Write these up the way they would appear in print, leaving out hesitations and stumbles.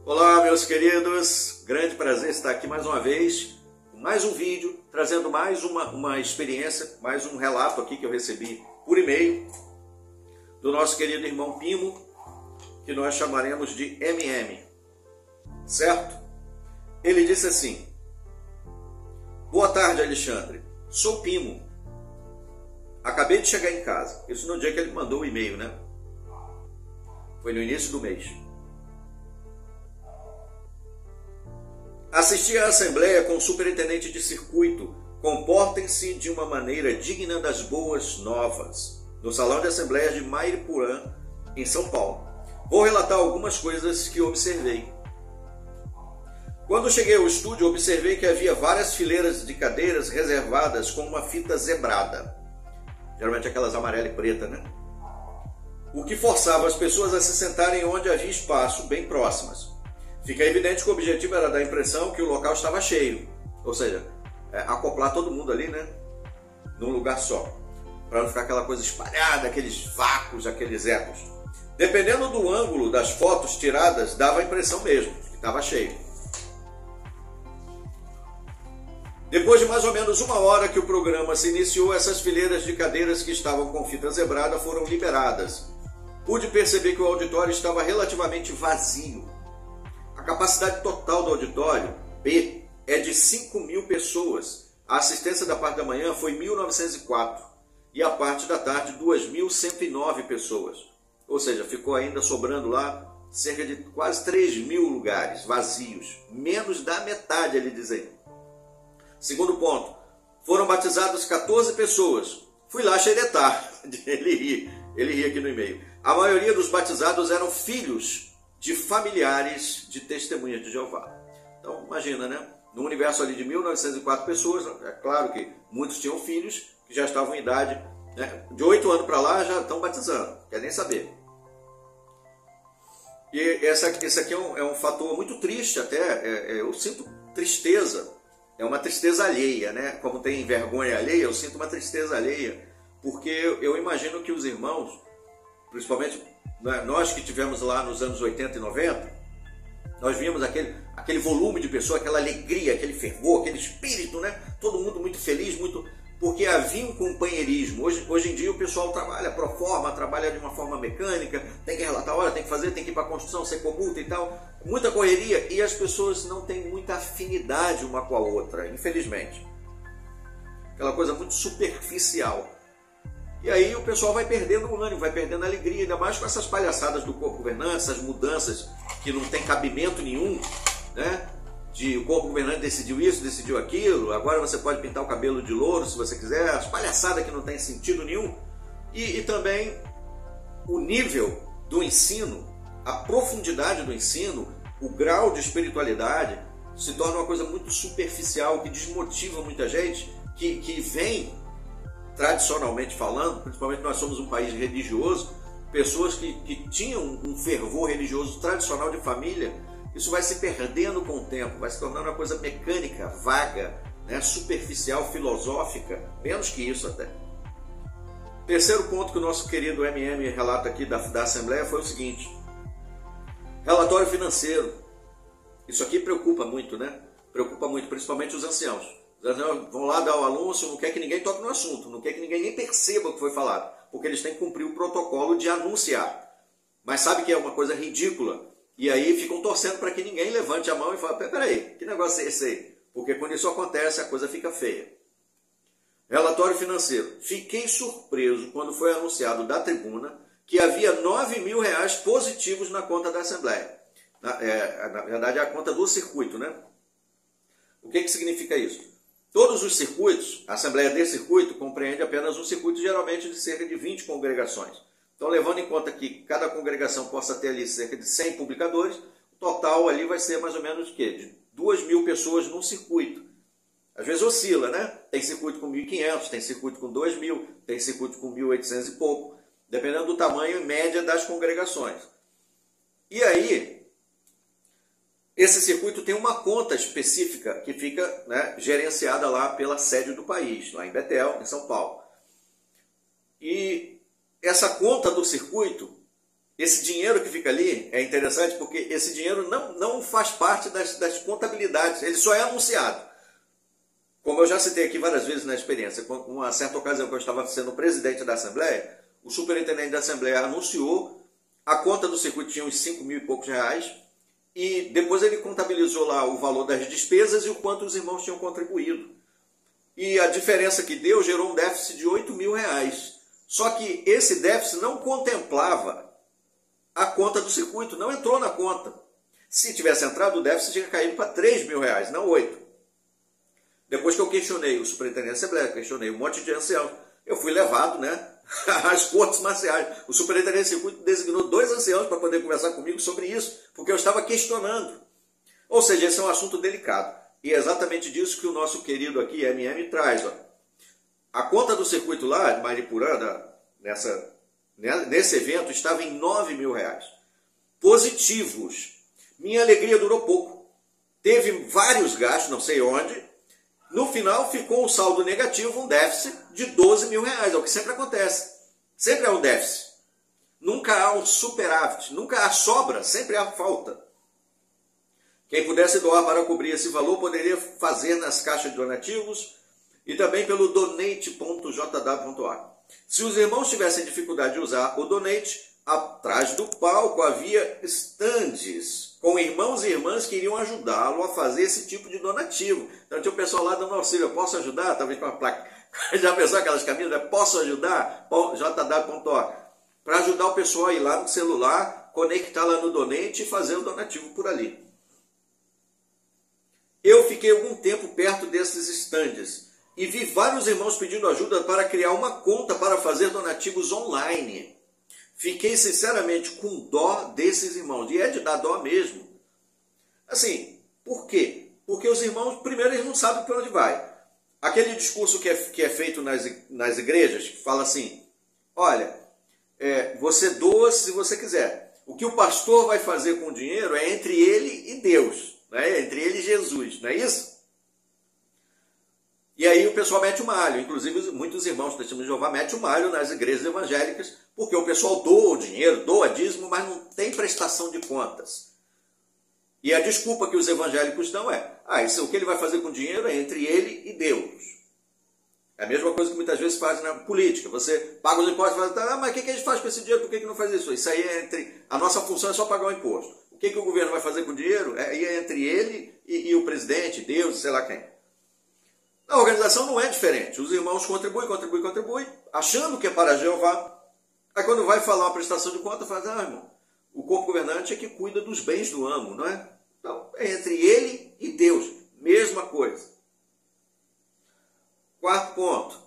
Olá, meus queridos, grande prazer estar aqui mais uma vez, com mais um vídeo, trazendo mais uma experiência, mais um relato aqui que eu recebi por e-mail do nosso querido irmão Pimo, que nós chamaremos de MM, certo? Ele disse assim: boa tarde, Alexandre, sou Pimo, acabei de chegar em casa. Isso no dia que ele mandou o e-mail, né? Foi no início do mês. Assisti à assembleia com o superintendente de circuito. Comportem-se de uma maneira digna das boas novas, no salão de assembleias de Mairiporã, em São Paulo. Vou relatar algumas coisas que observei. Quando cheguei ao estúdio, observei que havia várias fileiras de cadeiras reservadas com uma fita zebrada. Geralmente aquelas amarela e preta, né? O que forçava as pessoas a se sentarem onde havia espaço, bem próximas. Fica evidente que o objetivo era dar a impressão que o local estava cheio, ou seja, acoplar todo mundo ali, né, num lugar só, para não ficar aquela coisa espalhada, aqueles vácuos, aqueles ecos. Dependendo do ângulo das fotos tiradas, dava a impressão mesmo que estava cheio. Depois de mais ou menos uma hora que o programa se iniciou, essas fileiras de cadeiras que estavam com fita zebrada foram liberadas. Pude perceber que o auditório estava relativamente vazio. A capacidade total do auditório, B, é de 5.000 pessoas. A assistência da parte da manhã foi 1.904 e a parte da tarde 2.109 pessoas. Ou seja, ficou ainda sobrando lá cerca de quase 3.000 lugares vazios, menos da metade, ele diz aí. Segundo ponto, foram batizadas 14 pessoas. Fui lá xeretar, ele ri aqui no e-mail. A maioria dos batizados eram filhos de familiares de testemunhas de Jeová. Então, imagina, né? No universo ali de 1.904 pessoas, é claro que muitos tinham filhos que já estavam em idade, né? De 8 anos para lá já estão batizando, quer nem saber. E esse aqui é um fator muito triste até, eu sinto tristeza, é uma tristeza alheia, né? Como tem vergonha alheia, eu sinto uma tristeza alheia, porque eu imagino que os irmãos, principalmente nós que tivemos lá nos anos 80 e 90, nós vimos aquele volume de pessoas, aquela alegria, aquele fervor, aquele espírito, né? Todo mundo muito feliz, porque havia um companheirismo. Hoje em dia o pessoal trabalha pro forma, trabalha de uma forma mecânica, tem que relatar, olha, tem que fazer, tem que ir para a construção, ser comulta e tal. Muita correria e as pessoas não têm muita afinidade uma com a outra, infelizmente. Aquela coisa muito superficial. E aí o pessoal vai perdendo o ânimo, vai perdendo a alegria, ainda mais com essas palhaçadas do corpo governante, essas mudanças que não tem cabimento nenhum, né? O corpo governante decidiu isso, decidiu aquilo, agora você pode pintar o cabelo de louro se você quiser, as palhaçadas que não tem sentido nenhum. E também o nível do ensino, a profundidade do ensino, o grau de espiritualidade se torna uma coisa muito superficial, que desmotiva muita gente, que vem, tradicionalmente falando, principalmente nós somos um país religioso, pessoas que tinham um fervor religioso tradicional de família, isso vai se perdendo com o tempo, vai se tornando uma coisa mecânica, vaga, né, superficial, filosófica, menos que isso até. Terceiro ponto que o nosso querido MM relata aqui da Assembleia foi o seguinte: relatório financeiro. Isso aqui preocupa muito, né? Preocupa muito, principalmente os anciãos. Vão lá dar o anúncio, não quer que ninguém toque no assunto, não quer que ninguém nem perceba o que foi falado, porque eles têm que cumprir o protocolo de anunciar. Mas sabe que é uma coisa ridícula, e aí ficam torcendo para que ninguém levante a mão e fale: peraí, que negócio é esse aí? Porque quando isso acontece, a coisa fica feia. Relatório financeiro. Fiquei surpreso quando foi anunciado da tribuna que havia R$9.000 positivos na conta da Assembleia. Na verdade, é a conta do circuito, né? O que significa isso? Todos os circuitos, a Assembleia de Circuito compreende apenas um circuito geralmente de cerca de 20 congregações. Então, levando em conta que cada congregação possa ter ali cerca de 100 publicadores, o total ali vai ser mais ou menos de 2.000 pessoas num circuito. Às vezes oscila, né? Tem circuito com 1.500, tem circuito com 2.000, tem circuito com 1.800 e pouco, dependendo do tamanho e média das congregações. E aí, esse circuito tem uma conta específica que fica, né, gerenciada lá pela sede do país, lá em Betel, em São Paulo. E essa conta do circuito Esse dinheiro que fica ali é interessante porque esse dinheiro não faz parte das contabilidades, ele só é anunciado. Como eu já citei aqui várias vezes na experiência, uma certa ocasião que eu estava sendo presidente da Assembleia, o superintendente da Assembleia anunciou, a conta do circuito tinha uns 5 mil e poucos reais, e depois ele contabilizou lá o valor das despesas e o quanto os irmãos tinham contribuído. E a diferença que deu gerou um déficit de 8 mil reais. Só que esse déficit não contemplava a conta do circuito, não entrou na conta. Se tivesse entrado, o déficit tinha caído para 3 mil reais, não 8. Depois que eu questionei o superintendente da Assembleia, questionei um monte de anciãos, eu fui levado, né, às cortes marciais. O superintendente do circuito designou 2 anciãos para poder conversar comigo sobre isso, porque eu estava questionando. Ou seja, esse é um assunto delicado. E é exatamente disso que o nosso querido aqui, MM, traz. Ó. A conta do circuito lá, de Maripurã, nesse evento, estava em 9 mil reais. Positivos. Minha alegria durou pouco. Teve vários gastos, não sei onde. No final, ficou um saldo negativo, um déficit de 12 mil reais. É o que sempre acontece. Sempre há um déficit. Nunca há um superávit. Nunca há sobra. Sempre há falta. Quem pudesse doar para cobrir esse valor poderia fazer nas caixas de donativos e também pelo donate.jw.org. Se os irmãos tivessem dificuldade de usar o Donate, atrás do palco havia estandes com irmãos e irmãs que iriam ajudá-lo a fazer esse tipo de donativo. Então tinha o pessoal lá dando auxílio, posso ajudar? Talvez com uma placa. Já pensou aquelas camisas? Posso ajudar? jw.org. Para ajudar o pessoal a ir lá no celular, conectar lá no Donate e fazer o donativo por ali. Eu fiquei algum tempo perto desses estandes e vi vários irmãos pedindo ajuda para criar uma conta para fazer donativos online. Fiquei sinceramente com dó desses irmãos, e é de dar dó mesmo. Assim, por quê? Porque os irmãos, primeiro, eles não sabem para onde vai. Aquele discurso que é feito nas igrejas, que fala assim, olha, você doa se você quiser. O que o pastor vai fazer com o dinheiro é entre ele e Deus. Né? Entre ele e Jesus, não é isso? E aí o pessoal mete o malho, inclusive muitos irmãos do Testemunho de Jeová metem o malho nas igrejas evangélicas, porque o pessoal doa o dinheiro, doa dízimo, mas não tem prestação de contas. E a desculpa que os evangélicos dão isso, o que ele vai fazer com o dinheiro é entre ele e Deus. É a mesma coisa que muitas vezes faz na política, você paga os impostos e fala, mas o que a gente faz com esse dinheiro, por que não faz isso? Isso aí a nossa função é só pagar o imposto. O que o governo vai fazer com o dinheiro é entre ele e o presidente, Deus, sei lá quem. A organização não é diferente. Os irmãos contribuem, achando que é para Jeová. Aí quando vai falar uma prestação de conta, fala, irmão, o corpo governante é que cuida dos bens do amo, não é? Então, é entre ele e Deus. Mesma coisa. Quarto ponto,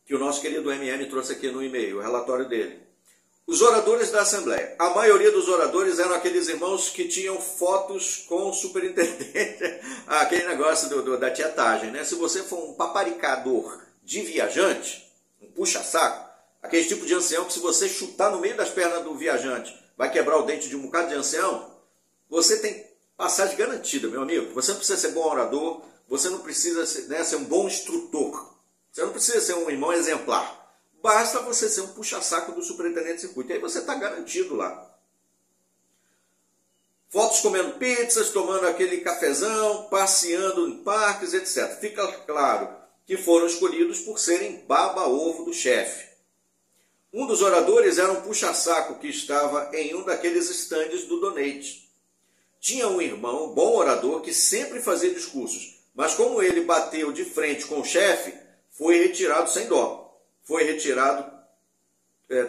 que o nosso querido MM trouxe aqui no e-mail, o relatório dele. Os oradores da Assembleia. A maioria dos oradores eram aqueles irmãos que tinham fotos com o superintendente. Aquele negócio da tietagem, né? Se você for um paparicador de viajante, um puxa-saco, aquele tipo de ancião que se você chutar no meio das pernas do viajante vai quebrar o dente de um bocado de ancião, você tem passagem garantida, meu amigo. Você não precisa ser bom orador, você não precisa ser um bom instrutor. Você não precisa ser um irmão exemplar. Basta você ser um puxa-saco do superintendente de circuito. E aí você está garantido lá. Fotos comendo pizzas, tomando aquele cafezão, passeando em parques, etc. Fica claro que foram escolhidos por serem baba-ovo do chefe. Um dos oradores era um puxa-saco que estava em um daqueles estandes do Donate. Tinha um irmão, bom orador, que sempre fazia discursos, mas como ele bateu de frente com o chefe, foi retirado sem dó. Foi retirado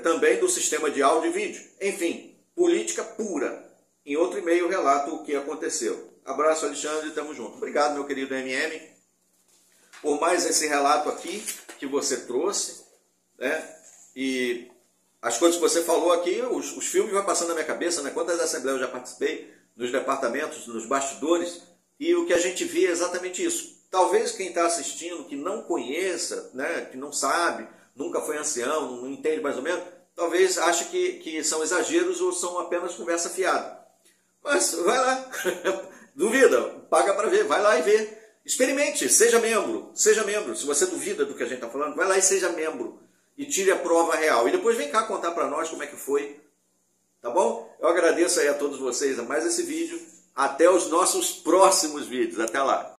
também do sistema de áudio e vídeo. Enfim, política pura. Em outro e-mail relato o que aconteceu. Abraço, Alexandre, tamo junto. Obrigado, meu querido MM, por mais esse relato aqui que você trouxe, né? E as coisas que você falou aqui, os filmes vão passando na minha cabeça, né? Quantas assembleias eu já participei, nos departamentos, nos bastidores, e o que a gente vê é exatamente isso. Talvez quem está assistindo, que não conheça, né? Que não sabe, nunca foi ancião, não entende mais ou menos, talvez ache que são exageros ou são apenas conversa fiada. Mas vai lá, duvida, paga para ver, vai lá e vê. Experimente, seja membro. Se você duvida do que a gente está falando, vai lá e seja membro. E tire a prova real. E depois vem cá contar para nós como é que foi Tá bom? Eu agradeço aí a todos vocês a mais esse vídeo. Até os nossos próximos vídeos. Até lá.